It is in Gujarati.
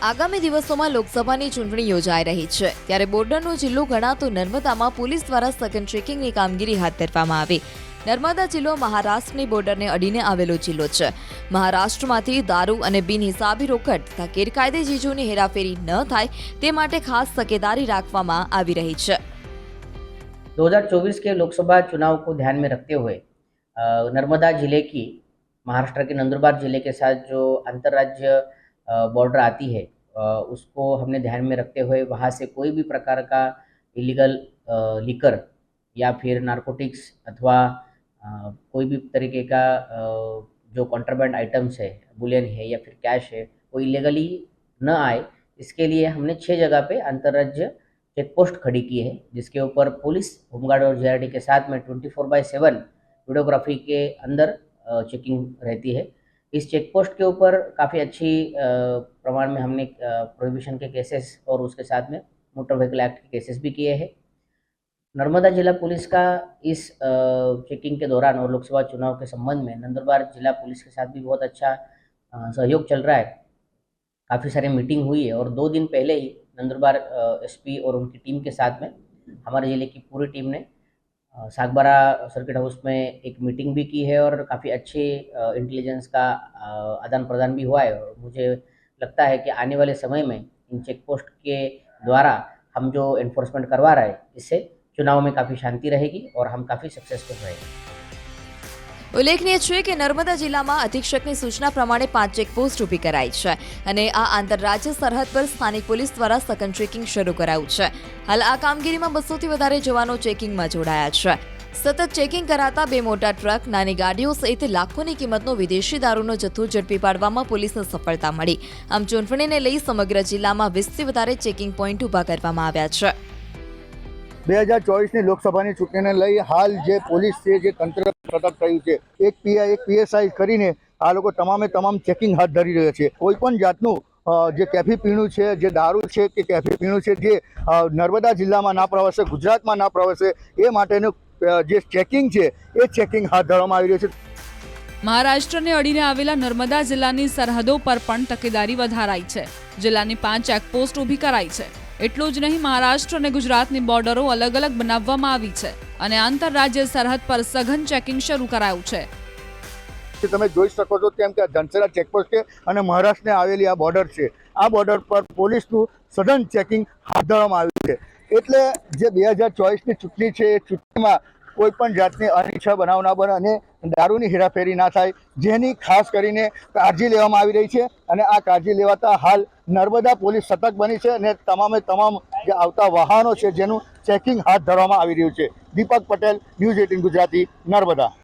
આગામી દિવસોમાં લોકસભાની ચૂંટણી યોજાઈ રહી છે ત્યારે બોર્ડરનો જિલ્લો ગણાતો નર્મદામાં પોલીસ દ્વારા સઘન ચેકિંગની કામગીરી હાથ ધરવામાં આવી। નર્મદા જિલ્લો મહારાષ્ટ્રની બોર્ડરને અડીને આવેલો જિલ્લો છે। મહારાષ્ટ્રમાંથી દારૂ અને બિનહિસાબી રોકડ તથા ગેરકાયદે ચીજોની હેરાફેરી ન થાય તે માટે ખાસ તકેદારી રાખવામાં આવી રહી છે। 2024 के लोकसभा चुनाव को ध्यान में रखते हुए नर्मदा जिले की महाराष्ट्र के नंदुरबार जिले के साथ जो अंतर्राज्य बॉर्डर आती है उसको हमने ध्यान में रखते हुए वहाँ से कोई भी प्रकार का इलीगल लिकर या फिर नारकोटिक्स अथवा कोई भी तरीके का जो कॉन्ट्राबैंड आइटम्स है, बुलियन है या फिर कैश है, वो इलीगली न आए, इसके लिए हमने 6 जगह पे अंतर्राज्य चेक पोस्ट खड़ी की है, जिसके ऊपर पुलिस, होमगार्ड और जीआरडी के साथ में 24/7 वीडियोग्राफी के अंदर चेकिंग रहती है। इस चेक पोस्ट के ऊपर काफ़ी अच्छी प्रमाण में हमने प्रोहिबिशन के केसेस और उसके साथ में मोटर व्हीकल एक्ट के केसेस भी किए हैं। नर्मदा जिला पुलिस का इस चेकिंग के दौरान और लोकसभा चुनाव के संबंध में नंदुरबार जिला पुलिस के साथ भी बहुत अच्छा सहयोग चल रहा है। काफ़ी सारी मीटिंग हुई है और 2 दिन पहले ही नंदुरबार एसपी और उनकी टीम के साथ में हमारे ज़िले की पूरी टीम ने सागबारा सर्किट हाउस में एक मीटिंग भी की है और काफ़ी अच्छे इंटेलिजेंस का आदान प्रदान भी हुआ है। और मुझे लगता है कि आने वाले समय में इन चेक पोस्ट के द्वारा हम जो एनफोर्समेंट करवा रहे हैं, इससे चुनाव में काफ़ी शांति रहेगी और हम काफ़ी सक्सेसफुल रहेंगे। ઉલ્લેખનીય છે કે નર્મદા જિલ્લામાં અધિક્ષકની સૂચના પ્રમાણે 5 ચેકપોસ્ટ ઊભી કરાઈ છે અને આ આંતરરાજ્ય સરહદ પર સ્થાનિક પોલીસ દ્વારા સઘન ચેકિંગ શરૂ કરાયું છે। હાલ આ કામગીરીમાં 200થી વધારે જવાનો ચેકિંગમાં જોડાયા છે। સતત ચેકિંગ કરાતા 2 મોટા ટ્રક, નાની ગાડીઓ સહિત લાખોની કિંમતનો વિદેશી દારૂનો જથ્થો ઝડપી પાડવામાં પોલીસને સફળતા મળી। આમ ચૂંટણીને લઈ સમગ્ર જિલ્લામાં 20થી વધારે ચેકિંગ પોઈન્ટ ઊભા કરવામાં આવ્યા છે। 2024ની લોકસભાની ચૂંટણીને લઈ હાલ જે પોલીસ છે, જે તંત્ર સતત થયું છે, એક પીઆઈ એક પીએસઆઈ કરીને આ લોકો તમામ ચેકિંગ હાથ ધરી રહ્યા છે। કોઈ પણ જાતનું જે કેફી પીણું છે, જે દારૂ છે કે કેફી પીણું છે, જે નર્મદા જિલ્લામાં ના પ્રવેશે, ગુજરાતમાં ના પ્રવેશે, એ માટેનું જે ચેકિંગ છે એ ચેકિંગ હાથ ધરવામાં આવી રહ્યું છે। મહારાષ્ટ્રને અડીને આવેલા નર્મદા જિલ્લાની સરહદો પર પણ તકેદારી વધારાઈ છે। જિલ્લાની 5 ચેકપોસ્ટ ઊભી કરાઈ છે। એટલું જ નહીં, મહારાષ્ટ્ર અને ગુજરાતની બોર્ડરો અલગ અલગ બનાવવામાં આવી છે અને આંતરરાજ્ય સરહદ પર સઘન ચેકિંગ શરૂ કરાયું છે। તમે જોઈ શકો છો તેમ કે ધનસરા ચેકપોસ્ટ છે અને મહારાષ્ટ્રને આવેલી આ બોર્ડર છે। આ બોર્ડર પર પોલીસનું સઘન ચેકિંગ હાથ ધરવામાં આવ્યું છે। એટલે જે 2024ની ચૂંટણી છે એ ચૂંટણીમાં કોઈ પણ જાતની અનિચ્છા બનાવ ના બને અને દારૂની હેરાફેરી ના થાય, જેની ખાસ કરીને કાળજી લેવામાં આવી રહી છે। અને આ કાળજી લેવાતા હાલ નર્મદા પોલીસ સતર્ક બની છે અને તમામ જે આવતા વાહનો છે જેનું ચેકિંગ હાથ ધરવામાં આવી રહ્યું છે। દીપક પટેલ, ન્યૂઝ 18 ગુજરાતી, નર્મદા।